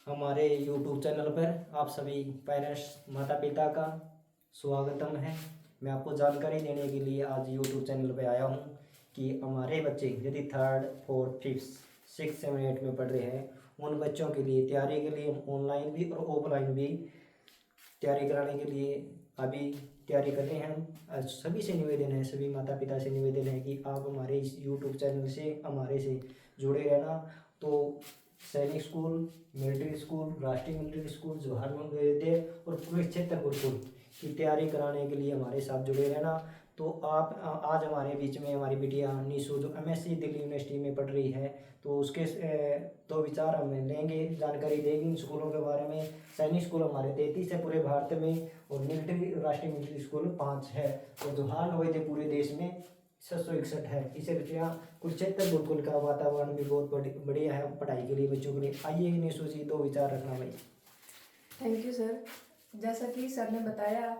हमारे YouTube channel पर आप सभी पेरेंट्स माता पिता का स्वागतम है। मैं आपको जानकारी देने के लिए आज YouTube चैनल पर आया हूं कि हमारे बच्चे यदि 3rd 4th 5th 6th 7th 8th में पढ़ रहे हैं, उन बच्चों के लिए तैयारी के लिए ऑनलाइन भी और ऑफलाइन भी तैयारी कराने के लिए अभी तैयारी कर रहे हैं हम। सभी से निवेदन है, सभी माता पिता से निवेदन है कि आप हमारे इस YouTube चैनल से हमारे से जुड़े रहना। तो सैनिक स्कूल, मिलिट्री स्कूल, राष्ट्रीय मिलिट्री स्कूल, जवाहर नवोदय और पुलिस क्षेत्र गुरुकुल की तैयारी कराने के लिए हमारे साथ जुड़े रहना। तो आप आज हमारे बीच में हमारी बिटिया निशु जो MSc दिल्ली यूनिवर्सिटी में पढ़ रही है, तो उसके तो विचार हम लेंगे, जानकारी देगी इन स्कूलों के बारे में। सैनिक स्कूल हमारे 33 है पूरे भारत में, और मिलिट्री राष्ट्रीय मिलिट्री स्कूल 5 है, और जवाहर नवोदय पूरे देश में 761 है। इसे बच्चियाँ कुरुक्षेत्र गुरुकुल का वातावरण भी बहुत बढ़िया है पढ़ाई के लिए, बच्चों के लिए। आइए निशु जी, दो विचार रखना भाई। Thank you sir. जैसा कि सर ने बताया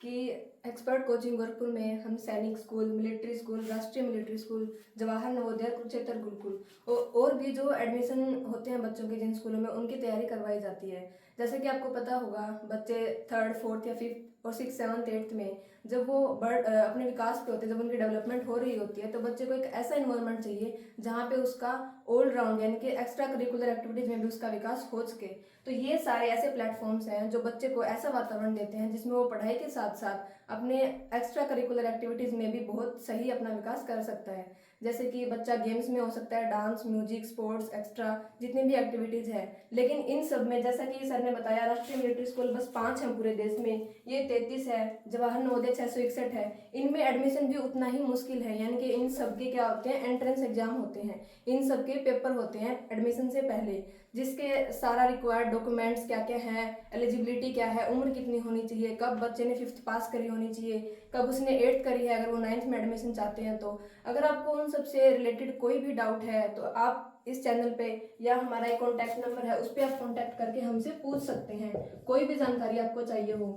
कि एक्सपर्ट कोचिंग गुरुकुल में हम सैनिक स्कूल, मिलिट्री स्कूल, राष्ट्रीय मिलिट्री स्कूल, जवाहर नवोदय, कुरुक्षेत्र गुरुकुल और भी जो एडमिशन होते हैं बच्चों के जिन स्कूलों में, उनकी तैयारी करवाई जाती है। जैसे कि आपको पता होगा, बच्चे 3rd 4th या 5th और 6th 7th 8th में जब वो अपने विकास पे होते हैं, जब उनकी डेवलपमेंट हो रही होती है, तो बच्चे को एक ऐसा इन्वायरमेंट चाहिए जहाँ पे उसका ऑल राउंड यानी कि एक्स्ट्रा करिकुलर एक्टिविटीज़ में भी उसका विकास हो सके। तो ये सारे ऐसे प्लेटफॉर्म्स हैं जो बच्चे को ऐसा वातावरण देते हैं जिसमें वो पढ़ाई के साथ साथ अपने एक्स्ट्रा करिकुलर एक्टिविटीज़ में भी बहुत सही अपना विकास कर सकता है। जैसे कि बच्चा गेम्स में हो सकता है, डांस, म्यूजिक, स्पोर्ट्स, एक्स्ट्रा जितनी भी एक्टिविटीज़ है। लेकिन इन सब में जैसा कि सर ने बताया, राष्ट्रीय मिलिट्री स्कूल बस 5 हैं पूरे देश में, ये 33 है, जवाहर नवोदय 661 है। इनमें एडमिशन भी उतना ही मुश्किल है, यानी कि इन सब के क्या होते हैं, एंट्रेंस एग्जाम होते हैं, इन सब के पेपर होते हैं एडमिशन से पहले, जिसके सारा रिक्वायर्ड डॉक्यूमेंट्स क्या क्या हैं, एलिजिबिलिटी क्या है, उम्र कितनी होनी चाहिए, कब बच्चे ने 5th पास करी होनी चाहिए, कब उसने 8th करी है अगर वो 9th में एडमिशन चाहते हैं तो। अगर आपको उन सब से रिलेटेड कोई भी डाउट है तो आप इस चैनल पे या हमारा एक कॉन्टैक्ट नंबर है, उस पर आप कॉन्टैक्ट करके हमसे पूछ सकते हैं। कोई भी जानकारी आपको चाहिए हो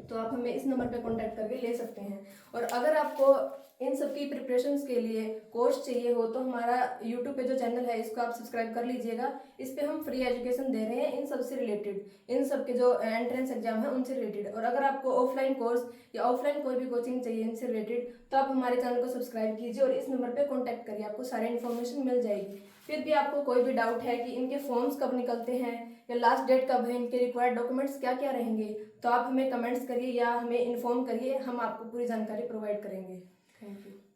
तो आप हमें इस नंबर पे कांटेक्ट करके ले सकते हैं। और अगर आपको इन सब की प्रिपरेशंस के लिए कोर्स चाहिए हो तो हमारा यूट्यूब पे जो चैनल है, इसको आप सब्सक्राइब कर लीजिएगा। इस पे हम फ्री एजुकेशन दे रहे हैं इन सब से रिलेटेड, इन सब के जो एंट्रेंस एग्जाम है उनसे रिलेटेड। और अगर आपको ऑफलाइन कोर्स या ऑफलाइन कोई भी कोचिंग चाहिए इनसे रिलेटेड, तो आप हमारे चैनल को सब्सक्राइब कीजिए और इस नंबर पर कॉन्टैक्ट करिए, आपको सारी इन्फॉर्मेशन मिल जाएगी। फिर भी आपको कोई भी डाउट है कि इनके फॉर्म्स कब निकलते हैं या लास्ट डेट कब है, इनके रिक्वायर्ड डॉक्यूमेंट्स क्या क्या रहेंगे, तो आप हमें कमेंट्स करिए या हमें इन्फॉर्म करिए, हम आपको पूरी जानकारी प्रोवाइड करेंगे।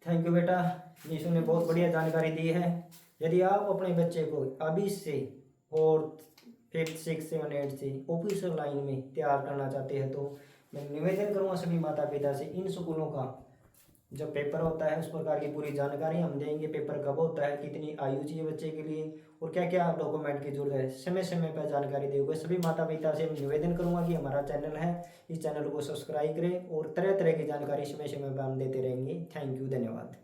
थैंक यू बेटा, निशु ने बहुत बढ़िया जानकारी दी है। यदि आप अपने बच्चे को अभी से 4th 5th 6th 7th 8th से ऑफिशियल लाइन में तैयार करना चाहते हैं, तो मैं निवेदन करूँगा सभी माता पिता से, इन स्कूलों का जो पेपर होता है उस प्रकार की पूरी जानकारी हम देंगे। पेपर कब होता है, कितनी आयु चाहिए बच्चे के लिए, और क्या क्या डॉक्यूमेंट की जरूरत है, समय समय पर जानकारी देंगे। सभी माता पिता से निवेदन करूंगा कि हमारा चैनल है, इस चैनल को सब्सक्राइब करें और तरह तरह की जानकारी समय समय पर हम देते रहेंगे। थैंक यू, धन्यवाद।